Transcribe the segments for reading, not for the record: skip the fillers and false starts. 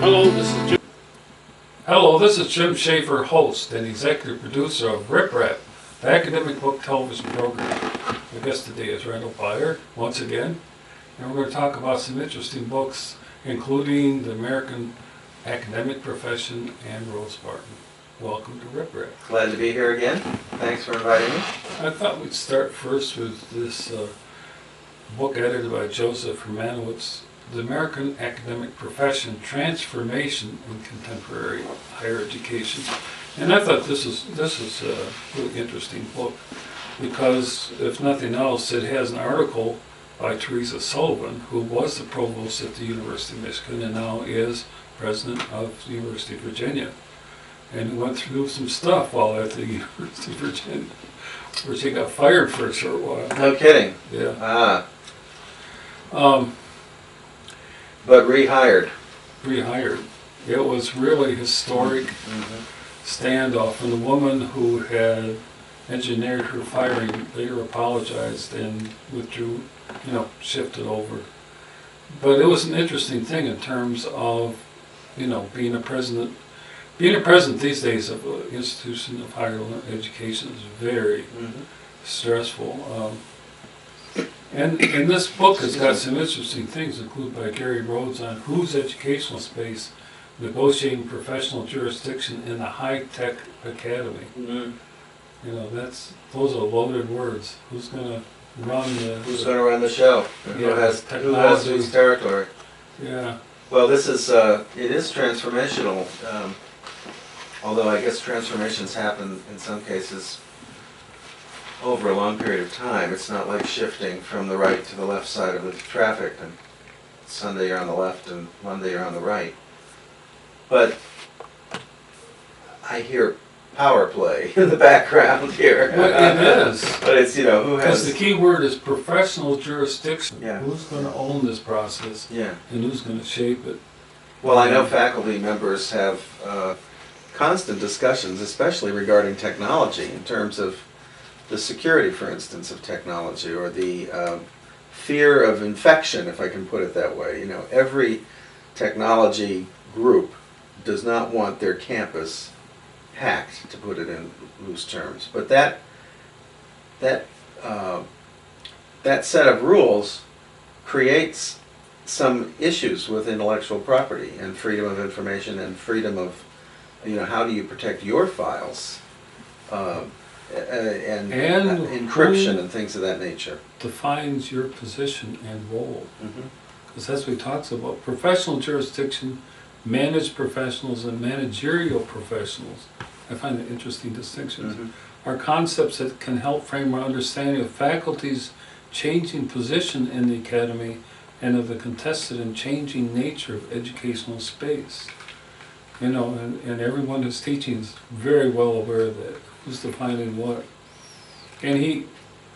Hello, this is Jim. Hello, this is Jim Schaefer, host and executive producer of Rip Rap, the academic book television program. My guest today is Randal Baier, once again, and we're going to talk about some interesting books, including The American Academic Profession and Rose Spartan. Welcome to Rip Rap. Glad to be here again. Thanks for inviting me. I thought we'd start first with this book edited by Joseph Hermanowitz, The American Academic Profession, Transformation in Contemporary Higher Education. And I thought this is a really interesting book because, if nothing else, it has an article by Teresa Sullivan, who was the provost at the University of Michigan and now is president of the University of Virginia. And went through some stuff while at the University of Virginia, where she got fired for a short while. No kidding. Yeah. But rehired. Rehired. It was really historic standoff, and the woman who had engineered her firing later apologized and withdrew, shifted over. But it was an interesting thing in terms of, being a president. Being a president these days of an institution of higher education is very stressful. And this book has got some interesting things, included by Gary Rhodes, on whose educational space negotiating professional jurisdiction in the high-tech academy. Those are loaded words. Who's going to run the... Who's going to run the show? Who has whose territory? Yeah. Well, this is, it is transformational. Although I guess transformations happen in some cases over a long period of time. It's not like shifting from the right to the left side of the traffic, and Sunday you're on the left and Monday you're on the right. But I hear power play in the background here. Well, it is. But it's, who has... Because the key word is professional jurisdiction. Yeah. Who's going to own this process? Yeah. And who's going to shape it? Well, I know faculty members have constant discussions, especially regarding technology, in terms of the security, for instance, of technology, or the fear of infection, if I can put it that way. Every technology group does not want their campus hacked, to put it in loose terms. But that set of rules creates some issues with intellectual property and freedom of information and freedom of, how do you protect your files, and encryption and things of that nature. Defines your position and role. Because that's what he talks about. Professional jurisdiction, managed professionals, and managerial professionals. I find it interesting distinctions. Are concepts that can help frame our understanding of faculty's changing position in the academy and of the contested and changing nature of educational space. And everyone who's teaching is very well aware of that. Who's defining what? And he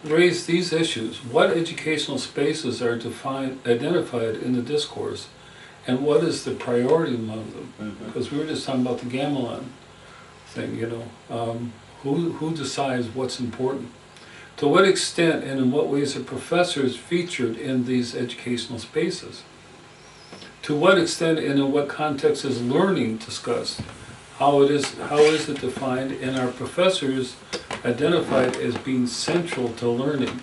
raised these issues. What educational spaces are identified in the discourse, and what is the priority among them? Because we were just talking about the gamelan thing, who decides what's important? To what extent and in what ways are professors featured in these educational spaces? To what extent and in what context is learning discussed? How is it defined, and are professors identified as being central to learning?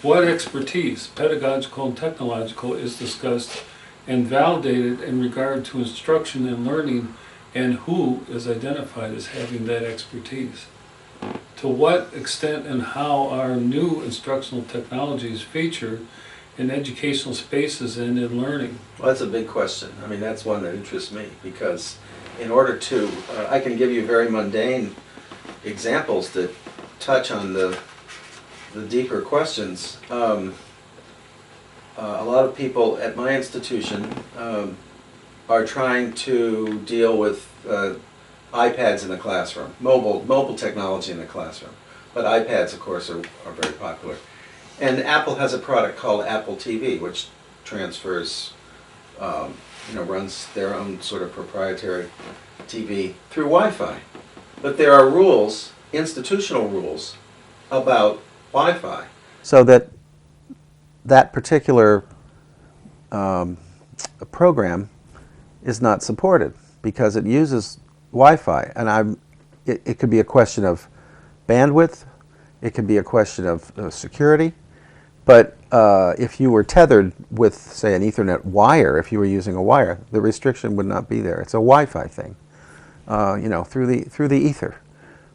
What expertise, pedagogical and technological, is discussed and validated in regard to instruction and learning, and who is identified as having that expertise? To what extent and how are new instructional technologies featured in educational spaces and in learning? Well, that's a big question. I mean, that's one that interests me, because in order to, I can give you very mundane examples that touch on the deeper questions. A lot of people at my institution are trying to deal with iPads in the classroom, mobile technology in the classroom. But iPads, of course, are very popular. And Apple has a product called Apple TV, which transfers, runs their own sort of proprietary TV through Wi-Fi. But there are rules, institutional rules, about Wi-Fi. So that particular program is not supported because it uses Wi-Fi, and it could be a question of bandwidth, it could be a question of security, but if you were tethered with, say, an Ethernet wire, if you were using a wire, the restriction would not be there. It's a Wi-Fi thing, through the ether.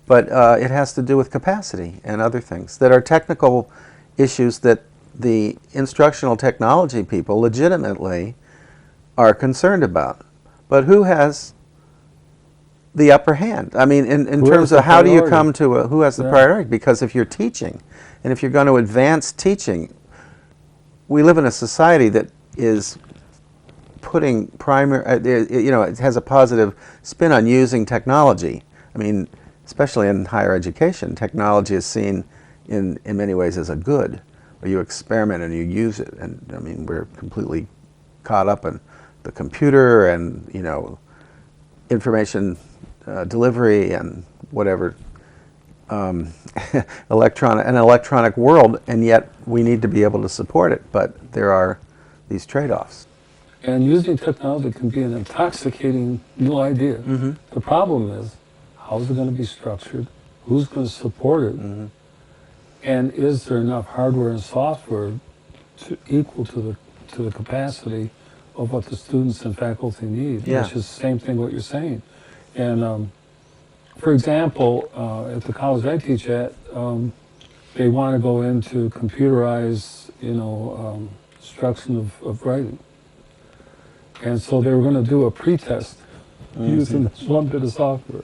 But it has to do with capacity and other things that are technical issues that the instructional technology people legitimately are concerned about. But who has the upper hand? I mean, in terms of how do you come to who has the priority? Because if you're teaching, and if you're going to advance teaching, we live in a society that is putting it has a positive spin on using technology. I mean, especially in higher education, technology is seen in many ways as a good. Or you experiment and you use it, and I mean, we're completely caught up in the computer and information delivery and whatever electronic world, and yet we need to be able to support it. But there are these trade-offs. And using technology can be an intoxicating new idea. Mm-hmm. The problem is, how's it going to be structured? Who's going to support it? Mm-hmm. And is there enough hardware and software to equal to the capacity of what the students and faculty need? Yeah. Which is the same thing what you're saying. And for example, at the college I teach at, they want to go into computerized, instruction of writing. And so they were going to do a pretest using this one bit of software.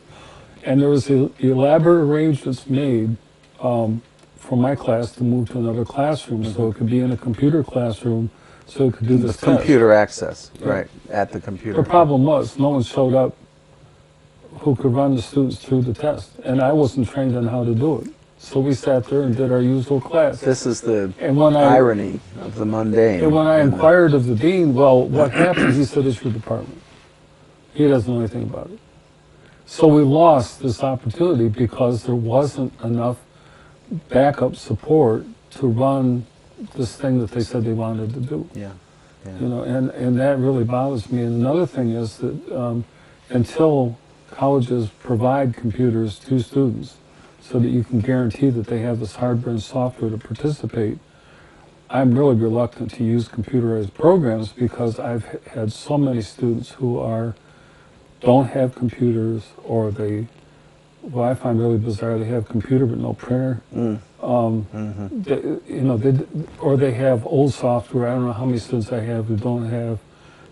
And there was elaborate arrangements made for my class to move to another classroom, so it could be in a computer classroom, so it could do this The computer access, right, at the computer. The problem was, no one showed up who could run the students through the test, and I wasn't trained on how to do it. So we sat there and did our usual class. This is the irony irony of the mundane. And when I inquired of the dean, well, what happened? He said, it's your department. He doesn't know anything about it. So we lost this opportunity because there wasn't enough backup support to run this thing that they said they wanted to do. Yeah. And that really bothers me. And another thing is that until colleges provide computers to students so that you can guarantee that they have this hardware and software to participate, I'm really reluctant to use computerized programs because I've had so many students who don't have computers, or what I find really bizarre, they have a computer but no printer. Or they have old software. I don't know how many students I have who don't have,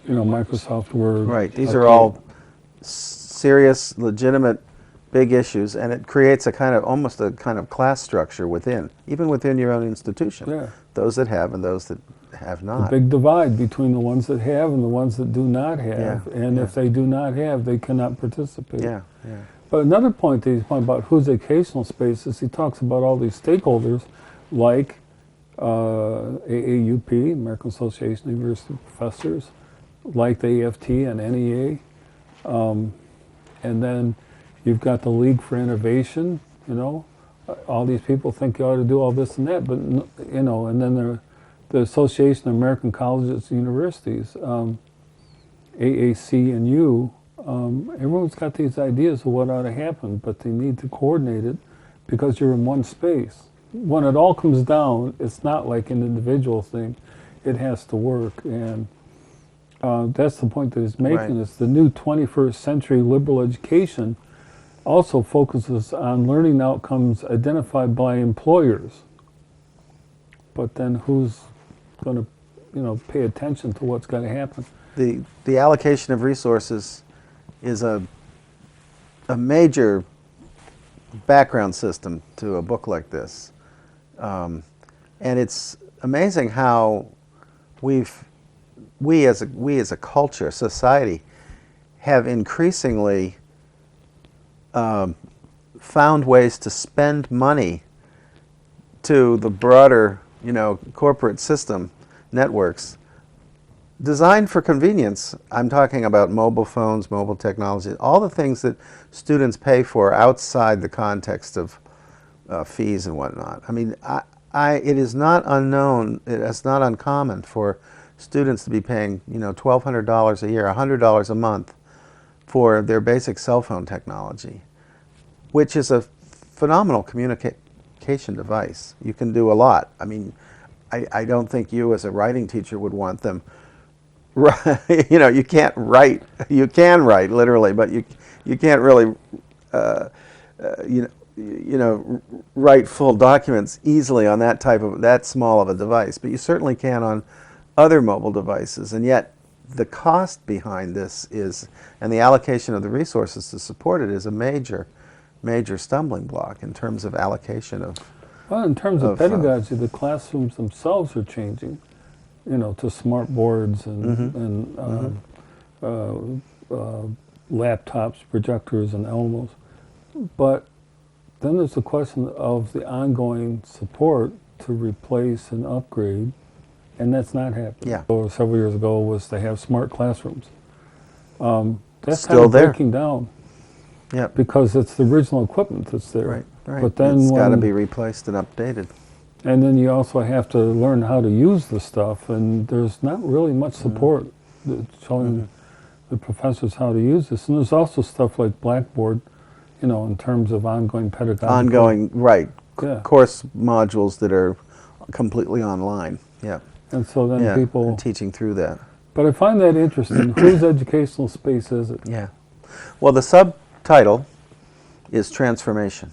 Microsoft Word. Right. These are all serious, legitimate, big issues, and it creates almost a kind of class structure even within your own institution. Yeah. Those that have and those that have not. A big divide between the ones that have and the ones that do not have. Yeah. And if they do not have, they cannot participate. Yeah. But another point that he's pointing about who's educational spaces, he talks about all these stakeholders like AAUP, American Association of University Professors, like the AFT and NEA. And then you've got the League for Innovation, all these people think you ought to do all this and that, but, and then the Association of American Colleges and Universities, AAC and U, everyone's got these ideas of what ought to happen, but they need to coordinate it because you're in one space. When it all comes down, it's not like an individual thing. It has to work, and that's the point that he's making. Right. Is the new 21st century liberal education also focuses on learning outcomes identified by employers. But then who's going to pay attention to what's going to happen? The allocation of resources is a major background system to a book like this. And it's amazing how we as a culture, society, have increasingly found ways to spend money to the broader, corporate system networks designed for convenience. I'm talking about mobile phones, mobile technology, all the things that students pay for outside the context of fees and whatnot. I mean, it is not unknown, it's not uncommon for students to be paying, $1,200 a year, $100 a month for their basic cell phone technology, which is a phenomenal communication device. You can do a lot. I mean, I don't think you as a writing teacher would want them. You can't write. You can write literally, but you can't really, write full documents easily on that small of a device. But you certainly can on other mobile devices, and yet the cost behind this and the allocation of the resources to support it is a major stumbling block in terms of allocation of. Well, in terms of pedagogy, the classrooms themselves are changing, to smart boards and laptops, projectors, and Elmos. But then there's the question of the ongoing support to replace and upgrade, and that's not happening. Yeah. So several years ago was to have smart classrooms. That's Still kind of there. breaking down. Yeah. Because it's the original equipment that's there. Right. But then it's got to be replaced and updated. And then you also have to learn how to use the stuff, and there's not really much support showing the professors how to use this. And there's also stuff like Blackboard, in terms of ongoing pedagogy. Ongoing, right. Yeah. Course modules that are completely online. Yeah. And so then people... and teaching through that. But I find that interesting. Whose educational space is it? Yeah. Well, the subtitle is transformation.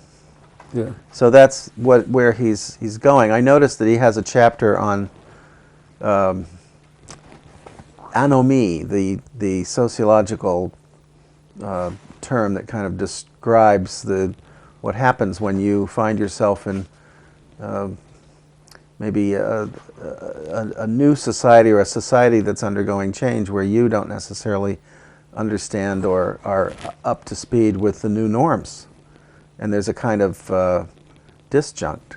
Yeah. So that's where he's going. I noticed that he has a chapter on anomie, the sociological term that kind of describes what happens when you find yourself in maybe a new society or a society that's undergoing change where you don't necessarily understand or are up to speed with the new norms. And there's a kind of disjunct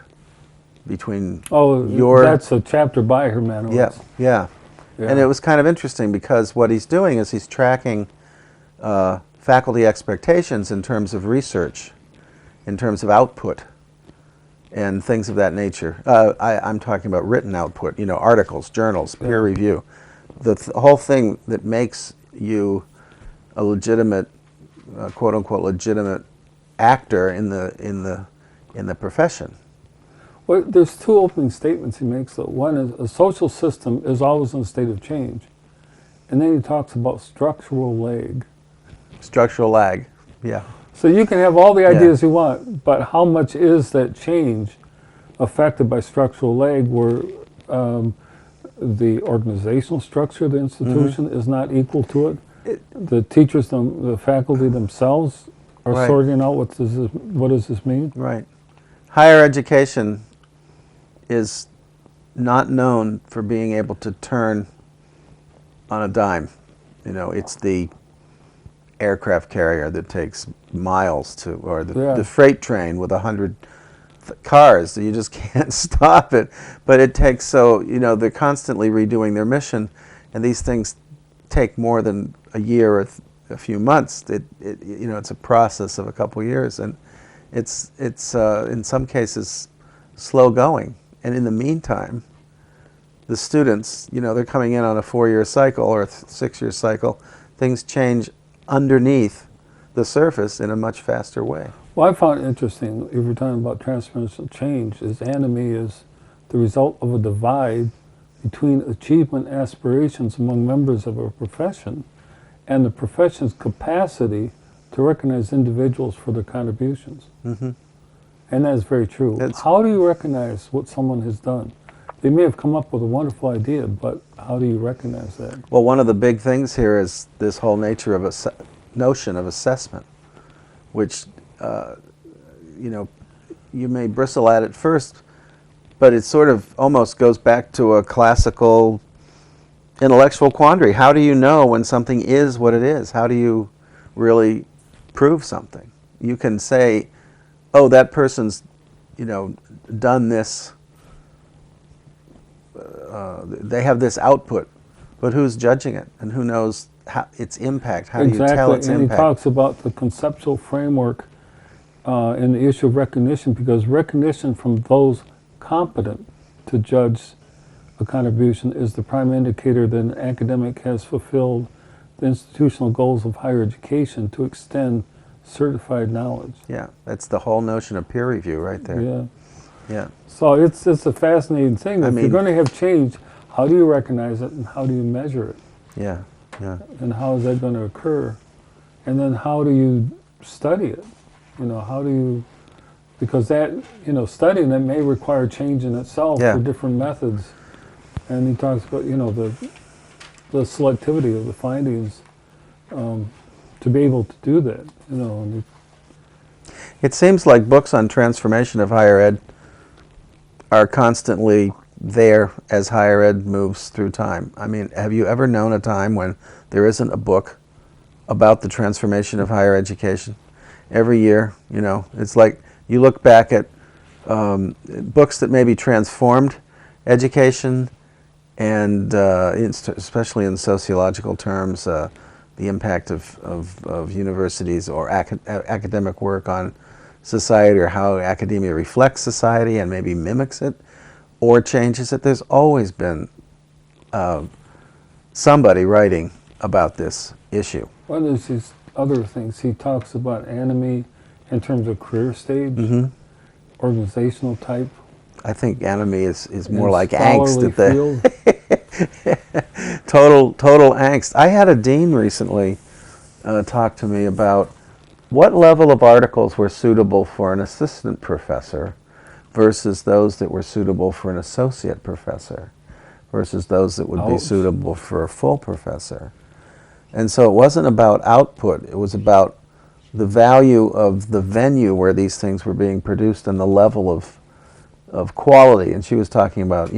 between that's a chapter Baier man. Yeah. And it was kind of interesting because what he's doing is he's tracking faculty expectations in terms of research, in terms of output, and things of that nature. I'm talking about written output, articles, journals, peer review. The whole thing that makes you a legitimate, quote unquote, legitimate actor in the profession. Well, there's two opening statements he makes, though. One is a social system is always in a state of change. And then he talks about structural lag. Structural lag, yeah. So you can have all the ideas you want, but how much is that change affected by structural lag where the organizational structure of the institution is not equal to it? The teachers, the faculty themselves are sorting out what does this mean? Right. Higher education is not known for being able to turn on a dime. It's the aircraft carrier that takes miles or the freight train with 100 cars. You just can't stop it. But it takes they're constantly redoing their mission, and these things take more than a year or a few months. It's a process of a couple years, and it's in some cases slow going. And in the meantime, the students, they're coming in on a 4-year cycle or a 6-year cycle. Things change underneath the surface in a much faster way. Well, I found it interesting, if we're talking about transformational change, is anomie is the result of a divide between achievement aspirations among members of a profession and the profession's capacity to recognize individuals for their contributions. Mm-hmm. And that is very true. How do you recognize what someone has done? They may have come up with a wonderful idea, but how do you recognize that? Well, one of the big things here is this whole nature of notion of assessment, which, you may bristle at it first, but it sort of almost goes back to a classical intellectual quandary. How do you know when something is what it is? How do you really prove something? You can say, oh, that person's, done this, they have this output, but who's judging it? And who knows its impact? How do you tell its and impact? He talks about the conceptual framework in the issue of recognition, because recognition from those competent to judge a contribution is the prime indicator that an academic has fulfilled the institutional goals of higher education to extend certified knowledge. Yeah, that's the whole notion of peer review right there. Yeah. Yeah. So it's a fascinating thing. I If mean- you're going to have change, how do you recognize it and how do you measure it? Yeah. Yeah. And how is that going to occur? And then how do you study it? How do you, because that, studying it may require change in itself Yeah. for different methods. And he talks about, the selectivity of the findings to be able to do that, and It seems like books on transformation of higher ed are constantly there as higher ed moves through time. I mean, have you ever known a time when there isn't a book about the transformation of higher education? Every year, it's like you look back at books that maybe transformed education, and especially in sociological terms, the impact of universities or academic work on society, or how academia reflects society and maybe mimics it or changes it. There's always been somebody writing about this issue. well, there's these other things. He talks about anime in terms of career stage, organizational type. I think anime is more and like angst scholarly at the field. total angst. I had a dean recently talk to me about what level of articles were suitable for an assistant professor versus those that were suitable for an associate professor versus those that would be Ouch. suitable for a full professor. And so it wasn't about output, it was about the value of the venue where these things were being produced and the level of quality. And she was talking about,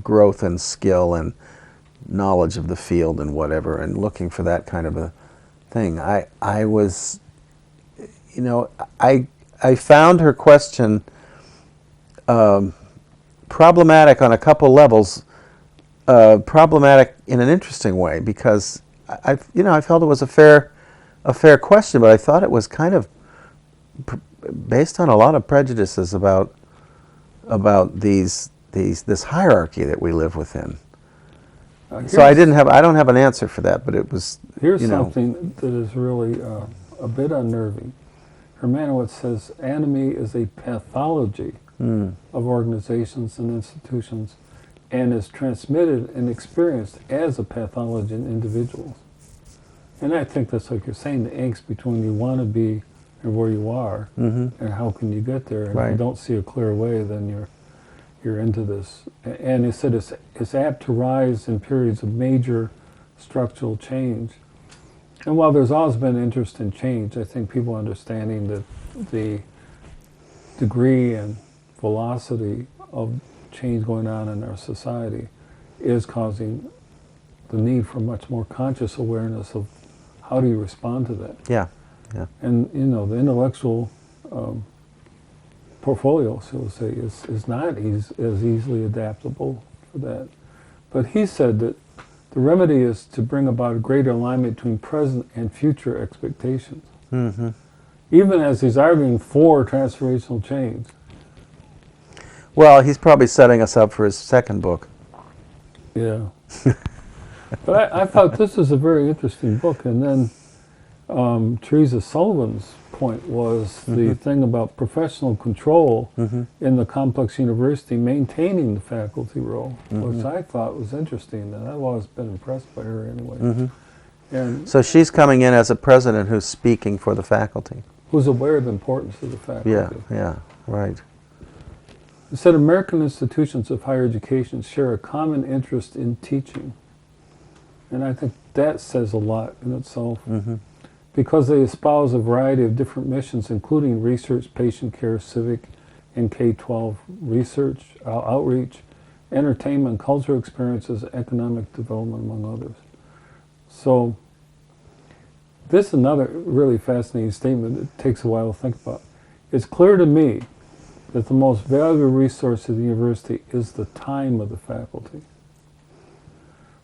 growth and skill and knowledge of the field and whatever, and looking for that kind of a thing. I was, I found her question problematic on a couple levels, problematic in an interesting way, because I felt it was a fair question, but I thought it was kind of based on a lot of prejudices about this hierarchy that we live within. So I don't have an answer for that, but it was. Here's something that is really a bit unnerving. Hermanowitz says anime is a pathology of organizations and institutions, and is transmitted and experienced as a pathology in individuals. And I think that's like you're saying, the angst between you want to be and where you are, and how can you get there. And Right. if you don't see a clear way, then you're into this. And he said it's apt to rise in periods of major structural change. And while there's always been interest in change, I think people understanding that the degree and velocity of change going on in our society is causing the need for much more conscious awareness of how do you respond to that. Yeah. And the intellectual portfolio, so to say, is not as easily adaptable for that. But he said that the remedy is to bring about a greater alignment between present and future expectations. Even as he's arguing for transformational change. Well, he's probably setting us up for his second book. Yeah. But I thought this was a very interesting book. And then Teresa Sullivan's point was the thing about professional control in the complex university maintaining the faculty role, which I thought was interesting. And I've always been impressed by her anyway. And So she's coming in as a president who's speaking for the faculty. who's aware of the importance of the faculty. Yeah, right. It said American institutions of higher education share a common interest in teaching. And I think that says a lot in itself. Because they espouse a variety of different missions, including research, patient care, civic, and K-12 research, outreach, entertainment, cultural experiences, economic development, among others. So this is another really fascinating statement that takes a while to think about. It's clear to me that the most valuable resource of the university is the time of the faculty.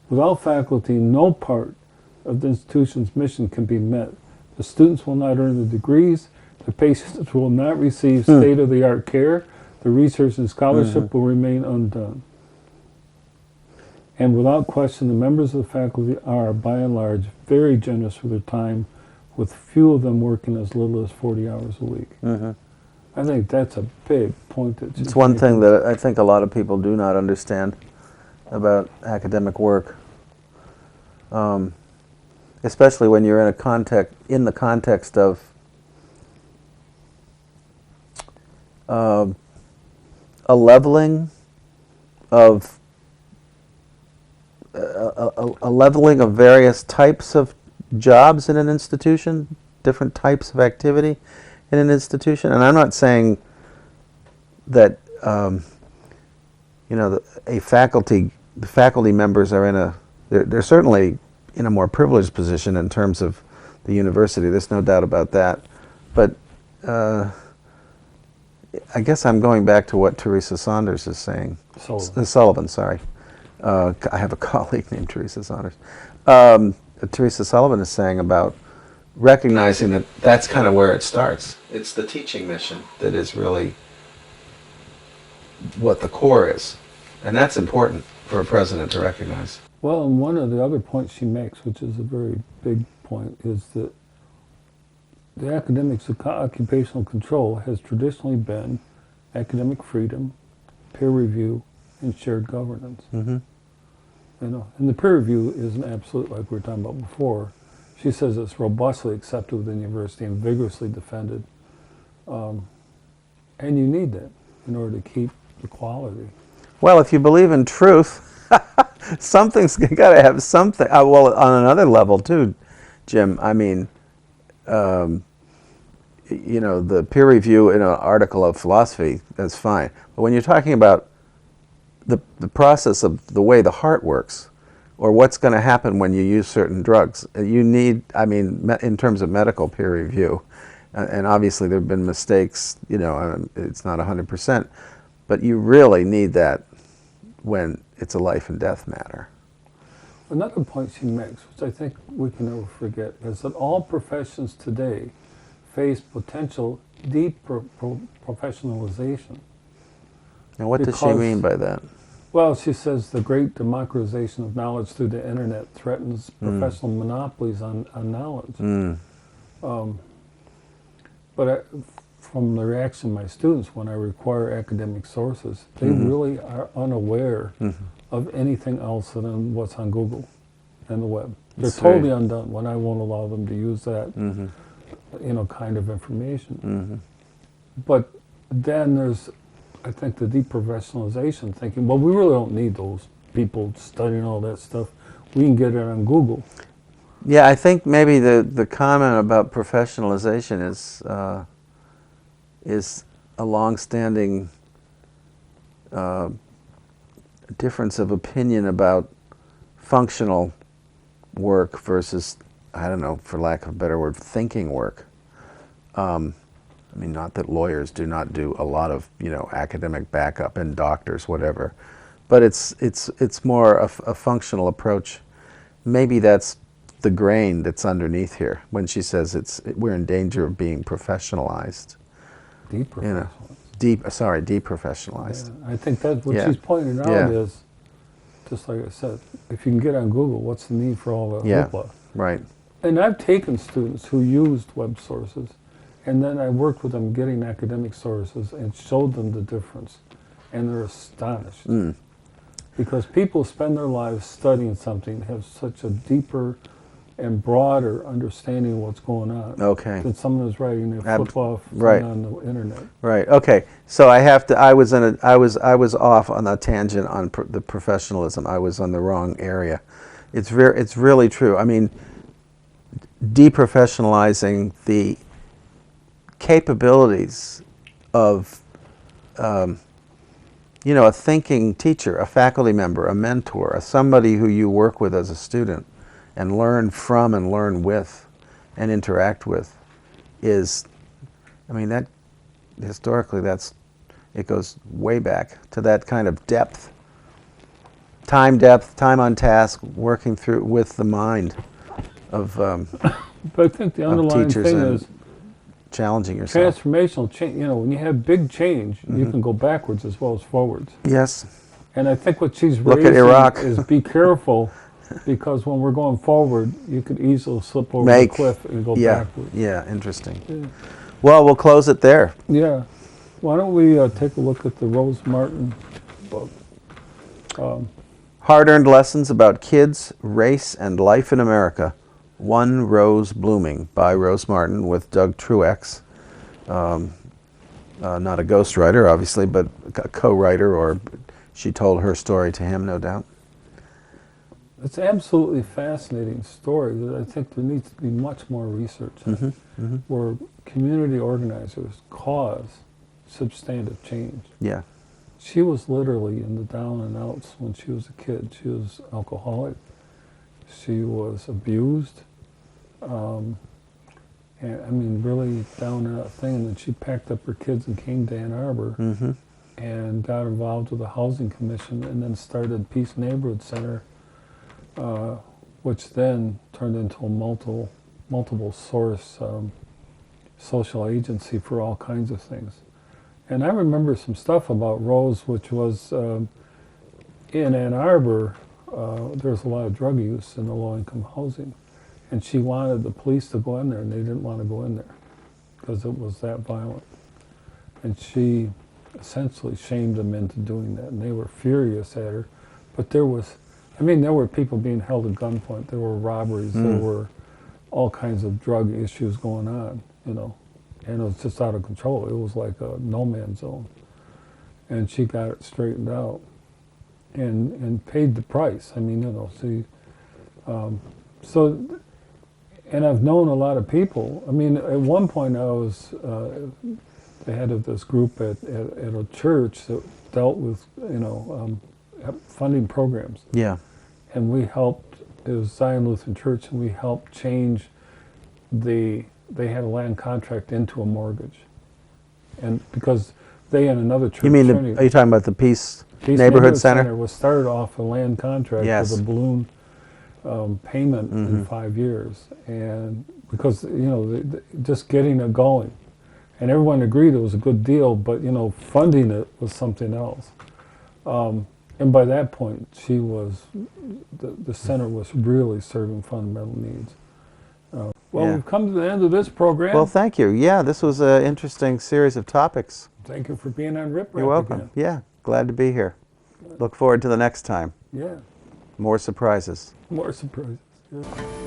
Without faculty, no part of the institution's mission can be met. The students will not earn the degrees, the patients will not receive state-of-the-art care, the research and scholarship will remain undone. And without question, the members of the faculty are, by and large, very generous with their time, with few of them working as little as 40 hours a week. I think that's a big point. That It's one thing that I think a lot of people do not understand about academic work, especially when you're in the context of a leveling of a leveling of various types of jobs in an institution, different types of activity in an institution. And I'm not saying that the faculty members are they're certainly in a more privileged position in terms of the university. There's no doubt about that. But I guess I'm going back to what Teresa Saunders is saying. Sullivan, sorry. I have a colleague named Teresa Saunders. Teresa Sullivan is saying about recognizing that that's kind of where it starts. It's the teaching mission. That is really what the core is. And that's important for a president to recognize. Well, and one of the other points she makes, which is a very big point, is that the academics of occupational control has traditionally been academic freedom, peer review, and shared governance. And the peer review is an absolute, like we were talking about before. She says it's robustly accepted within the university and vigorously defended. And you need that in order to keep the quality. Well, if you believe in truth, something's got to have something. Well, on another level too, Jim. I mean, the peer review in an article of philosophy, that's fine. But when you're talking about the process of the way the heart works, or what's going to happen when you use certain drugs, you need, in terms of medical peer review, and obviously there have been mistakes, it's not 100%, but you really need that when it's a life and death matter. Another point she makes, which I think we can never forget, is that all professions today face potential deprofessionalization. And what does she mean by that? Well, she says the great democratization of knowledge through the internet threatens professional monopolies on knowledge. But from the reaction of my students when I require academic sources, they really are unaware of anything else than what's on Google and the web. They're totally undone when I won't allow them to use that kind of information. But then there's, I think, the deprofessionalization, thinking, well, we really don't need those people studying all that stuff. We can get it on Google. Yeah, I think maybe the comment about professionalization is a long-standing difference of opinion about functional work versus, I don't know, for lack of a better word, thinking work. Not that lawyers do not do a lot of, academic backup, and doctors, whatever, but it's more a functional approach. Maybe that's the grain that's underneath here when she says we're in danger of being professionalized. Deprofessionalized. Deprofessionalized. Yeah, I think that's what she's pointing out is, just like I said, if you can get on Google, what's the need for all the hoopla? Right. And I've taken students who used web sources, and then I worked with them getting academic sources and showed them the difference, and they're astonished. Because people spend their lives studying something, have such a deeper and broader understanding of what's going on than someone who's writing their flip-off on the internet. Right. Okay. So I was off on a tangent on the professionalism. I was on the wrong area. It's really true. Deprofessionalizing the capabilities of a thinking teacher, a faculty member, a mentor, somebody who you work with as a student and learn from and learn with and interact with is, that historically it goes way back to that kind of depth, time on task, working through with the mind of but I think the underlying thing is challenging yourself. Transformational change. When you have big change, you can go backwards as well as forwards. Yes. And I think what she's Look at raising Iraq. is be careful, because when we're going forward, you could easily slip over Make- the cliff and go Yeah, backwards. yeah, interesting. Yeah. Well, we'll close it there. Yeah. Why don't we take a look at the Rose Martin book? Hard-earned lessons about kids, race, and life in America. One Rose Blooming by Rose Martin with Doug Truex. Not a ghostwriter, obviously, but a co-writer, or she told her story to him, no doubt. It's an absolutely fascinating story that I think there needs to be much more research on, where community organizers cause substantive change. Yeah. She was literally in the down and outs when she was a kid. She was alcoholic. She was abused. And I mean, really down and out thing. And then she packed up her kids and came to Ann Arbor and got involved with the Housing Commission, and then started Peace Neighborhood Center, which then turned into a multiple source social agency for all kinds of things. And I remember some stuff about Rose, which was in Ann Arbor, there's a lot of drug use in the low-income housing. And she wanted the police to go in there, and they didn't want to go in there because it was that violent. And she essentially shamed them into doing that, and they were furious at her. But there were people being held at gunpoint. There were robberies. There were all kinds of drug issues going on, you know. And it was just out of control. It was like a no man's zone. And she got it straightened out and paid the price. I mean, you know, and I've known a lot of people. I mean, at one point I was the head of this group at a church that dealt with, you know, funding programs. Yeah. And we helped, it was Zion Lutheran Church, and we helped change they had a land contract into a mortgage. And because they and another church. You mean, are you talking about the Peace Neighborhood Center? Was started off a land contract with a balloon payment in 5 years. And because, you know, just getting it going. And everyone agreed it was a good deal, but, you know, funding it was something else. And by that point, she was, the center was really serving fundamental needs. Well, we've come to the end of this program. Well, thank you. Yeah, this was an interesting series of topics. Thank you for being on Rip Rap. You're welcome. Again. Yeah, glad to be here. Look forward to the next time. Yeah. More surprises. More surprises. Yeah.